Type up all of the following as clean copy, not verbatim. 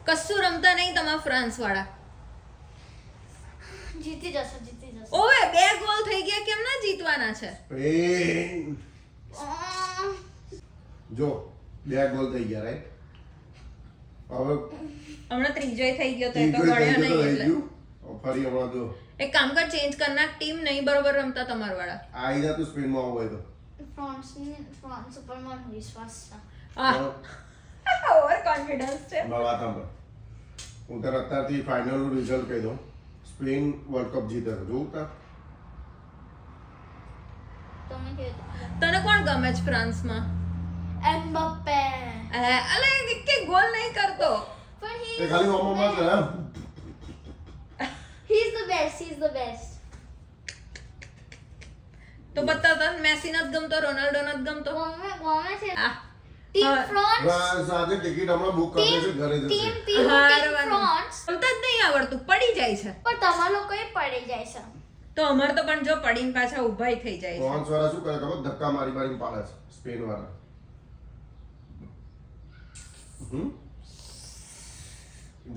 કશું રમતા નહીં તમારા ફ્રાન્સ વાળા. જીતી જશે. ઓવે 2 ગોલ થઈ ગયા, કેમ ના જીતવાના છે? સ્પેન જો 2 ગોલ થઈ ગયા રાઈટ. હવે હમણાં ત્રીજોય થઈ ગયો તો એ તો ગણ્યો નહીં એટલે. ફરી હમણાં જો એક કામ કર, ચેન્જ કર નાખ, ટીમ નહીં બરોબર રમતા તમારા વાળા. આઈ જા તું સ્પેન માં આવો તો ફ્રાન્સ ઉપર મને વિશ્વાસ છે. ઓવર કોન્ફિડન્સ છે. વાત સાંભળ, હું તને અત્યારથી ફાઇનલ નું રિઝલ્ટ કહી દઉં. સ્પેન વર્લ્ડ કપ જીતે છે. જોવું તા તમે કહો તને કોણ ગમે છે ફ્રાન્સમાં? એમ્બાપે. અલે કે ગોલ નહીં કરતો. પણ એ ખાલી ઓમોમાં છે હે. he is the best. તો બતા તને મેસી નથી ગમતો, રોનાલ્ડો નથી ગમતો? ગમે છે. આ ટીમ હા. ફ્રાન્સ. આજે ટિકિટ હમણાં બુક કરી છે, ઘરે જશે. ટીમ હારવાનું. ફ્રાન્સ. રમતા જ નહીં આવડતું, પડી જાય છે. પણ તમારા લોકોએ પડી જાય છે. તો અમાર તો પણ જો પડીને પાછા ઊભાઈ થઈ જાય છે. ફ્રાન્સ વાળા શું કરે ખબર? ધક્કા મારીને પાડે છે સ્પેન વાળા.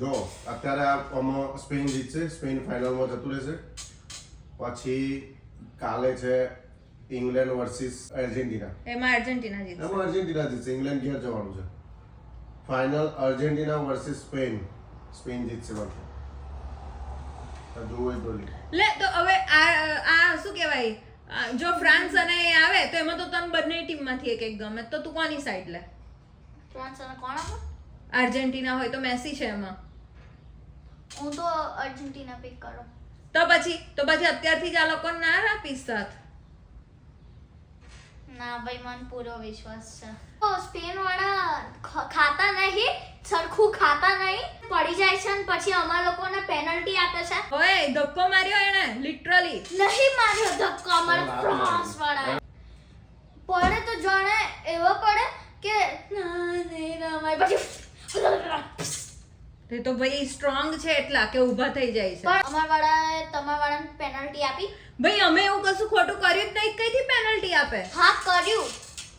જો અત્યારે આમાં સ્પેન જીતશે, સ્પેન ફાઇનલમાં જતું રહેશે. પછી કાલે છે ઇંગ્લેન્ડ વર્સિસ અર્જેન્ટિના. એમાં અર્જેન્ટિના જીતશે. એમાં અર્જેન્ટિના જીતશે, ઇંગ્લેન્ડ ઘેર જવાનું છે. Final Argentina versus Spain. Spain જીતશે બાકી. જોવું તો લે તો હવે આ શું કહેવાય, જો ફ્રાન્સ અને એ આવે તો એમાં તો તને બંને ટીમમાંથી એક ગમે, તો તું કોની સાઈડ લે? ફ્રાન્સ અને કોણ આપો? અર્જેન્ટિના હોય તો મેસી છે એમાં. હું તો અર્જેન્ટિના પિક કરું. તો પછી અત્યારથી જ આ લોકોને ના આપીશ સાથ. ના ભાઈ, મને પૂરો વિશ્વાસ છે. તો સ્પેન વાળા ખાતા નહીં, સરખું ખાતા નહીં, પડી જાય છે ને પછી અમારા લોકોને પેનલ્ટી આપે છે. ઓય ધક્કો માર્યો એને લિટરલી. નહીં માર્યો ધક્કો અમારા ફ્રાન્સ વાળા. પડે તો જાણે એવો પડે કે ના નહીં રમાય, પછી તે તો ભાઈ સ્ટ્રોંગ છે એટલા કે ઊભા થઈ જાય છે. પણ અમારા વાળાએ તમારા વાળાને પેનલ્ટી આપી. ભાઈ અમે એવું કશું ખોટું કર્યું જ નહીં, કઈથી પેનલ્ટી આપે? હા કર્યું.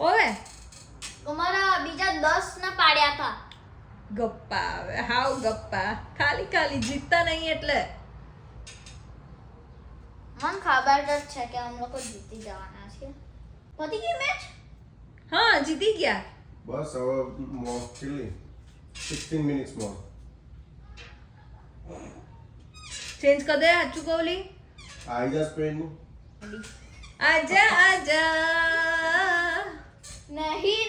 ઓવે અમારા બીજા 10 ના પાડ્યા હતા. ગપ્પા આવે, હાવ ગપ્પા, ખાલી જીતતા નહીં એટલે. મને ખબર જ છે કે અમે લોકો જીતી જવાના છે. પતી ગઈ મેચ? હા જીતી ગયા. બસ હવે મોર કેટલી 16 મિનિટ્સ મોર. ચેન્જ કર દે સાચું કૌલી. આઈ જા સ્પેન. આજા નહીં